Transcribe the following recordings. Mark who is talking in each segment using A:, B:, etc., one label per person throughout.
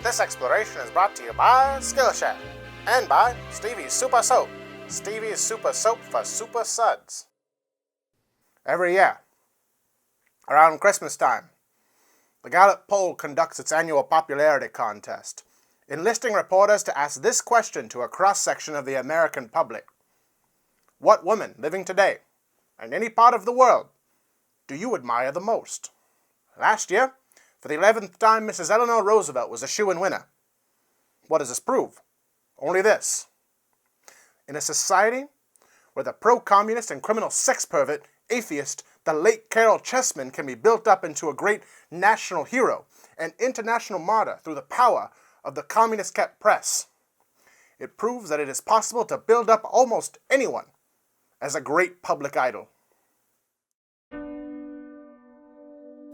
A: This exploration is brought to you by Skillshare and by Stevie's Super Soap. Stevie's Super Soap for Super Suds. Every year, around Christmas time, the Gallup poll conducts its annual popularity contest, enlisting reporters to ask this question to a cross-section of the American public. What woman living today, in any part of the world, do you admire the most? Last year, for the 11th time, Mrs. Eleanor Roosevelt was a shoo-in winner. What does this prove? Only this. In a society where the pro-communist and criminal sex pervert, atheist, the late Carol Chessman can be built up into a great national hero and international martyr through the power of the communist-kept press, it proves that it is possible to build up almost anyone as a great public idol.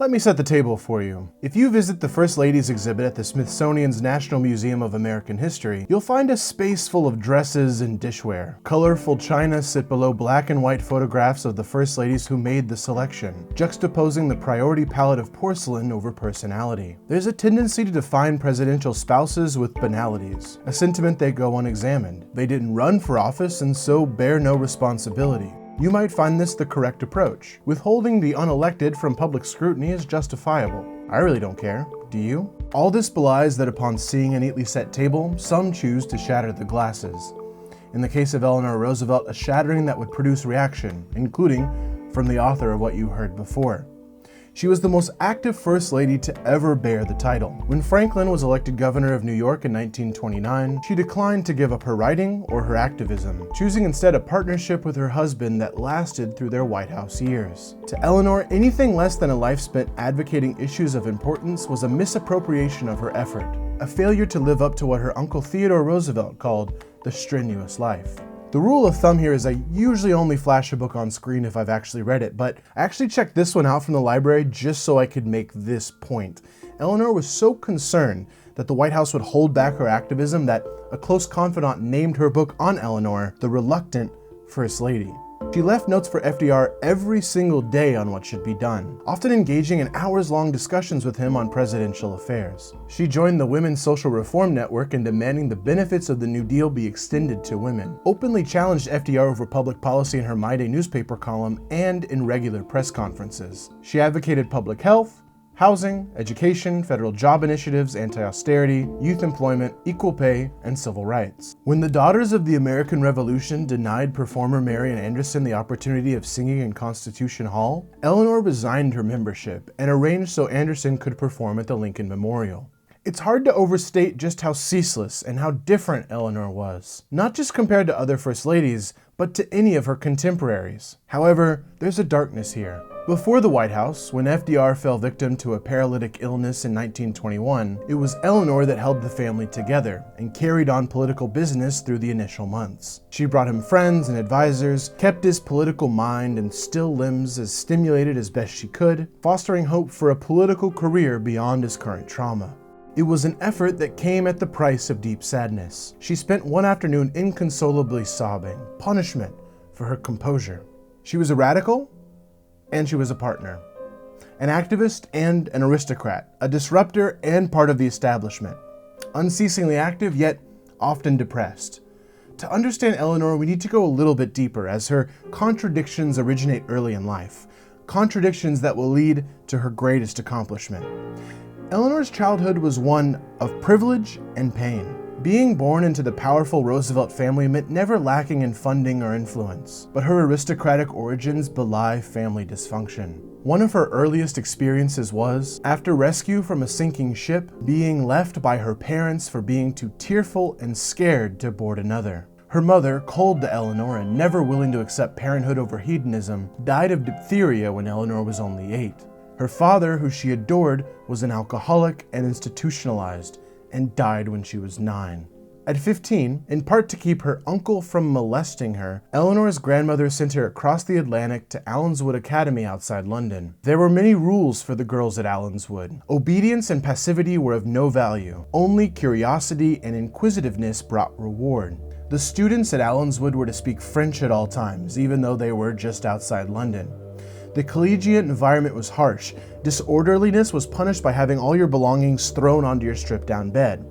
B: Let me set the table for you. If you visit the First Lady's exhibit at the Smithsonian's National Museum of American History, you'll find a space full of dresses and dishware. Colorful china sit below black and white photographs of the First Ladies who made the selection, juxtaposing the priority palette of porcelain over personality. There's a tendency to define presidential spouses with banalities, a sentiment they go unexamined. They didn't run for office and so bear no responsibility. You might find this the correct approach. Withholding the unelected from public scrutiny is justifiable. I really don't care. Do you? All this belies that upon seeing a neatly set table, some choose to shatter the glasses. In the case of Eleanor Roosevelt, a shattering that would produce reaction, including from the author of what you heard before. She was the most active First Lady to ever bear the title. When Franklin was elected governor of New York in 1929, she declined to give up her writing or her activism, choosing instead a partnership with her husband that lasted through their White House years. To Eleanor, anything less than a life spent advocating issues of importance was a misappropriation of her effort, a failure to live up to what her uncle Theodore Roosevelt called the strenuous life. The rule of thumb here is I usually only flash a book on screen if I've actually read it, but I actually checked this one out from the library just so I could make this point. Eleanor was so concerned that the White House would hold back her activism that a close confidant named her book on Eleanor the Reluctant First Lady. She left notes for FDR every single day on what should be done, often engaging in hours-long discussions with him on presidential affairs. She joined the Women's Social Reform Network in demanding the benefits of the New Deal be extended to women, openly challenged FDR over public policy in her My Day newspaper column and in regular press conferences. She advocated public health, housing, education, federal job initiatives, anti-austerity, youth employment, equal pay, and civil rights. When the Daughters of the American Revolution denied performer Marian Anderson the opportunity of singing in Constitution Hall, Eleanor resigned her membership and arranged so Anderson could perform at the Lincoln Memorial. It's hard to overstate just how ceaseless and how different Eleanor was, not just compared to other First Ladies, but to any of her contemporaries. However, there's a darkness here. Before the White House, when FDR fell victim to a paralytic illness in 1921, it was Eleanor that held the family together and carried on political business through the initial months. She brought him friends and advisors, kept his political mind and still limbs as stimulated as best she could, fostering hope for a political career beyond his current trauma. It was an effort that came at the price of deep sadness. She spent one afternoon inconsolably sobbing, punishment for her composure. She was a radical, and she was a partner. An activist and an aristocrat, a disruptor and part of the establishment. Unceasingly active, yet often depressed. To understand Eleanor, we need to go a little bit deeper, as her contradictions originate early in life. Contradictions that will lead to her greatest accomplishment. Eleanor's childhood was one of privilege and pain. Being born into the powerful Roosevelt family meant never lacking in funding or influence, but her aristocratic origins belie family dysfunction. One of her earliest experiences was, after rescue from a sinking ship, being left by her parents for being too tearful and scared to board another. Her mother, cold to Eleanor and never willing to accept parenthood over hedonism, died of diphtheria when Eleanor was only 8. Her father, who she adored, was an alcoholic and institutionalized, and died when she was 9. At 15, in part to keep her uncle from molesting her, Eleanor's grandmother sent her across the Atlantic to Allenswood Academy outside London. There were many rules for the girls at Allenswood. Obedience and passivity were of no value. Only curiosity and inquisitiveness brought reward. The students at Allenswood were to speak French at all times, even though they were just outside London. The collegiate environment was harsh. Disorderliness was punished by having all your belongings thrown onto your stripped-down bed.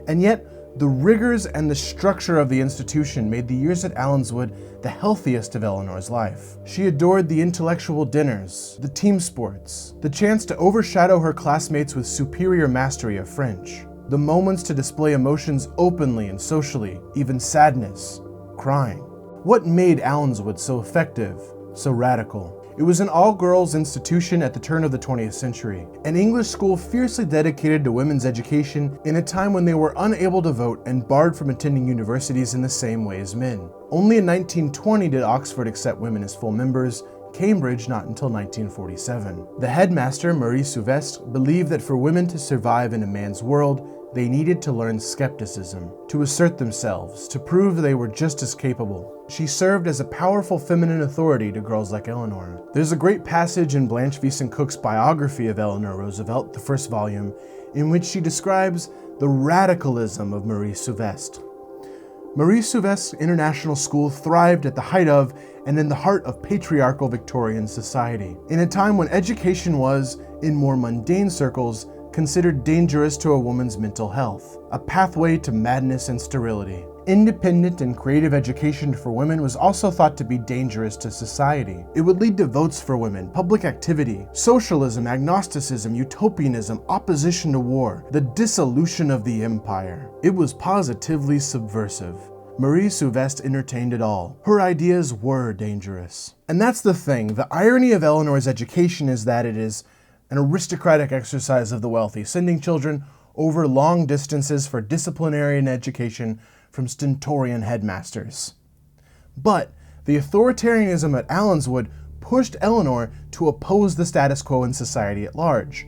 B: And yet, the rigors and the structure of the institution made the years at Allenswood the healthiest of Eleanor's life. She adored the intellectual dinners, the team sports, the chance to overshadow her classmates with superior mastery of French, the moments to display emotions openly and socially, even sadness, crying. What made Allenswood so effective, so radical? It was an all-girls institution at the turn of the 20th century, an English school fiercely dedicated to women's education in a time when they were unable to vote and barred from attending universities in the same way as men. Only in 1920 did Oxford accept women as full members, Cambridge not until 1947. The headmaster, Marie Souvestre, believed that for women to survive in a man's world, they needed to learn skepticism, to assert themselves, to prove they were just as capable. She served as a powerful feminine authority to girls like Eleanor. There's a great passage in Blanche Wiesen Cook's biography of Eleanor Roosevelt, the first volume, in which she describes the radicalism of Marie Souvestre. Marie Souvestre's international school thrived at the height of and in the heart of patriarchal Victorian society, in a time when education was, in more mundane circles, considered dangerous to a woman's mental health, a pathway to madness and sterility. Independent and creative education for women was also thought to be dangerous to society. It would lead to votes for women, public activity, socialism, agnosticism, utopianism, opposition to war, the dissolution of the empire. It was positively subversive. Marie Souvestre entertained it all. Her ideas were dangerous. And that's the thing. The irony of Eleanor's education is that it is an aristocratic exercise of the wealthy, sending children over long distances for disciplinarian education from stentorian headmasters. But the authoritarianism at Allenswood pushed Eleanor to oppose the status quo in society at large.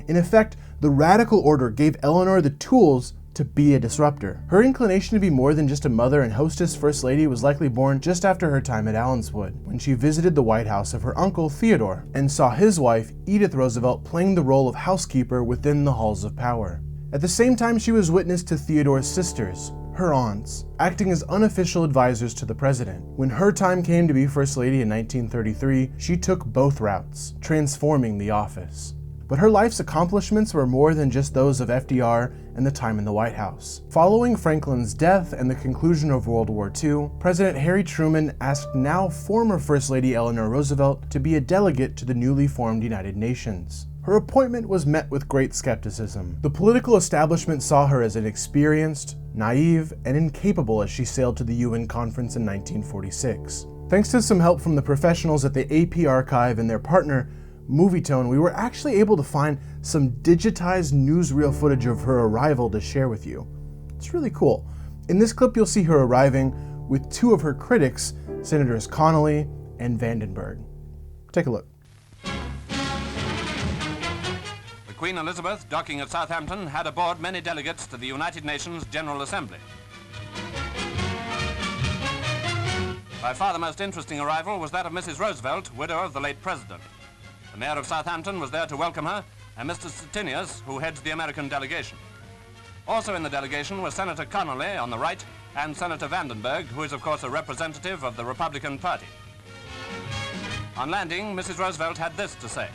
B: In effect, the radical order gave Eleanor the tools to be a disruptor. Her inclination to be more than just a mother and hostess first lady was likely born just after her time at Allenswood, when she visited the White House of her uncle Theodore and saw his wife, Edith Roosevelt, playing the role of housekeeper within the halls of power. At the same time, she was witness to Theodore's sisters, her aunts, acting as unofficial advisors to the president. When her time came to be First Lady in 1933, she took both routes, transforming the office. But her life's accomplishments were more than just those of FDR and the time in the White House. Following Franklin's death and the conclusion of World War II, President Harry Truman asked now former First Lady Eleanor Roosevelt to be a delegate to the newly formed United Nations. Her appointment was met with great skepticism. The political establishment saw her as inexperienced, naive, and incapable as she sailed to the UN conference in 1946. Thanks to some help from the professionals at the AP archive and their partner, MovieTone, we were actually able to find some digitized newsreel footage of her arrival to share with you. It's really cool. In this clip, you'll see her arriving with two of her critics, Senators Connolly and Vandenberg. Take a look.
C: The Queen Elizabeth, docking at Southampton, had aboard many delegates to the United Nations General Assembly. By far the most interesting arrival was that of Mrs. Roosevelt, widow of the late president. The mayor of Southampton was there to welcome her, and Mr. Stettinius, who heads the American delegation. Also in the delegation were Senator Connolly on the right and Senator Vandenberg, who is of course a representative of the Republican Party. On landing, Mrs. Roosevelt had this to say.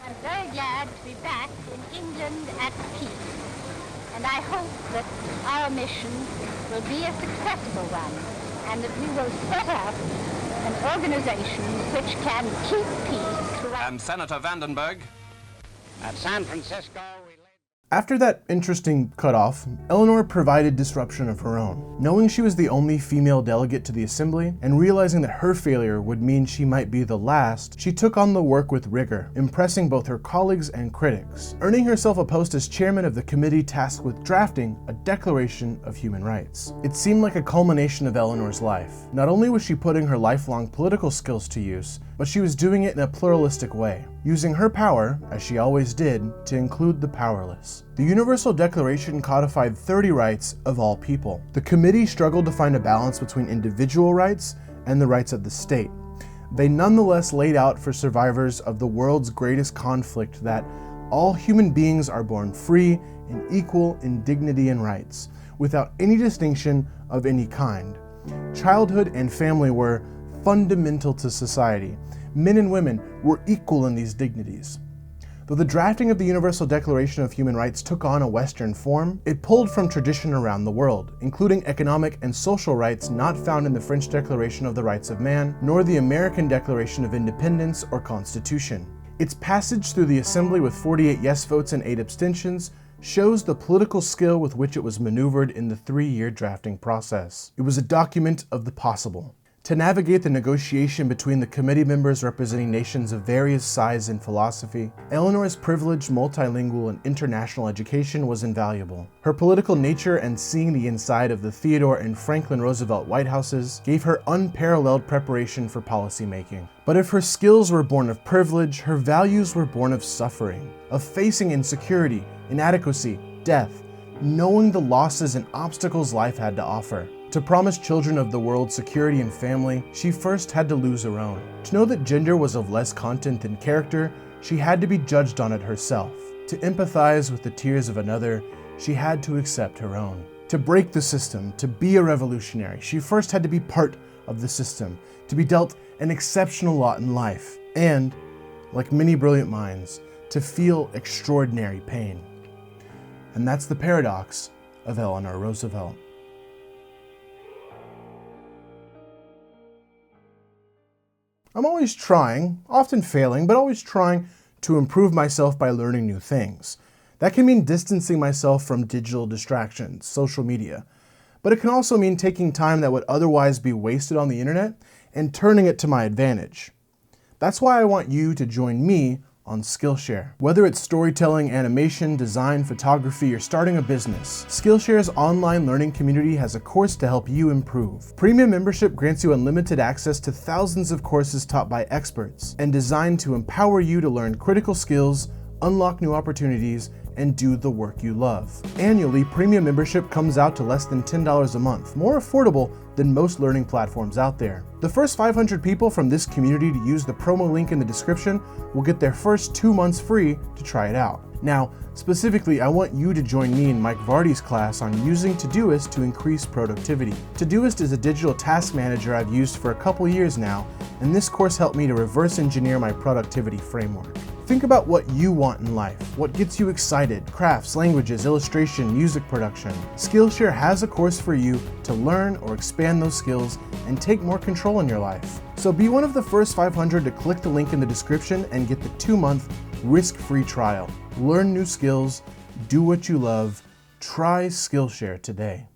D: I'm very glad to be back in England at peace, and I hope that our mission will be a successful one, and that we will set up an organization which can keep peace throughout.
C: And Senator Vandenberg.
E: At San Francisco,
B: After that interesting cutoff, Eleanor provided disruption of her own. Knowing she was the only female delegate to the assembly, and realizing that her failure would mean she might be the last, she took on the work with rigor, impressing both her colleagues and critics, earning herself a post as chairman of the committee tasked with drafting a Declaration of Human Rights. It seemed like a culmination of Eleanor's life. Not only was she putting her lifelong political skills to use, but she was doing it in a pluralistic way, using her power, as she always did, to include the powerless. The Universal Declaration codified 30 rights of all people. The committee struggled to find a balance between individual rights and the rights of the state. They nonetheless laid out for survivors of the world's greatest conflict that all human beings are born free and equal in dignity and rights, without any distinction of any kind. Childhood and family were fundamental to society. Men and women were equal in these dignities. Though the drafting of the Universal Declaration of Human Rights took on a Western form, it pulled from tradition around the world, including economic and social rights not found in the French Declaration of the Rights of Man, nor the American Declaration of Independence or Constitution. Its passage through the Assembly with 48 yes votes and 8 abstentions shows the political skill with which it was maneuvered in the 3-year drafting process. It was a document of the possible. To navigate the negotiation between the committee members representing nations of various size and philosophy, Eleanor's privileged multilingual and international education was invaluable. Her political nature and seeing the inside of the Theodore and Franklin Roosevelt White Houses gave her unparalleled preparation for policymaking. But if her skills were born of privilege, her values were born of suffering, of facing insecurity, inadequacy, death, knowing the losses and obstacles life had to offer. To promise children of the world security and family, she first had to lose her own. To know that gender was of less content than character, she had to be judged on it herself. To empathize with the tears of another, she had to accept her own. To break the system, to be a revolutionary, she first had to be part of the system, to be dealt an exceptional lot in life, and, like many brilliant minds, to feel extraordinary pain. And that's the paradox of Eleanor Roosevelt. I'm always trying, often failing, but always trying to improve myself by learning new things. That can mean distancing myself from digital distractions, social media, but it can also mean taking time that would otherwise be wasted on the internet and turning it to my advantage. That's why I want you to join me on Skillshare. Whether it's storytelling, animation, design, photography, or starting a business, Skillshare's online learning community has a course to help you improve. Premium membership grants you unlimited access to thousands of courses taught by experts and designed to empower you to learn critical skills, unlock new opportunities, and do the work you love. Annually, premium membership comes out to less than $10 a month, more affordable than most learning platforms out there. The first 500 people from this community to use the promo link in the description will get their first 2 months free to try it out. Now, specifically, I want you to join me in Mike Vardy's class on using Todoist to increase productivity. Todoist is a digital task manager I've used for a couple years now, and this course helped me to reverse engineer my productivity framework. Think about what you want in life, what gets you excited, crafts, languages, illustration, music production. Skillshare has a course for you to learn or expand those skills and take more control in your life. So be one of the first 500 to click the link in the description and get the 2-month risk-free trial. Learn new skills, do what you love, try Skillshare today.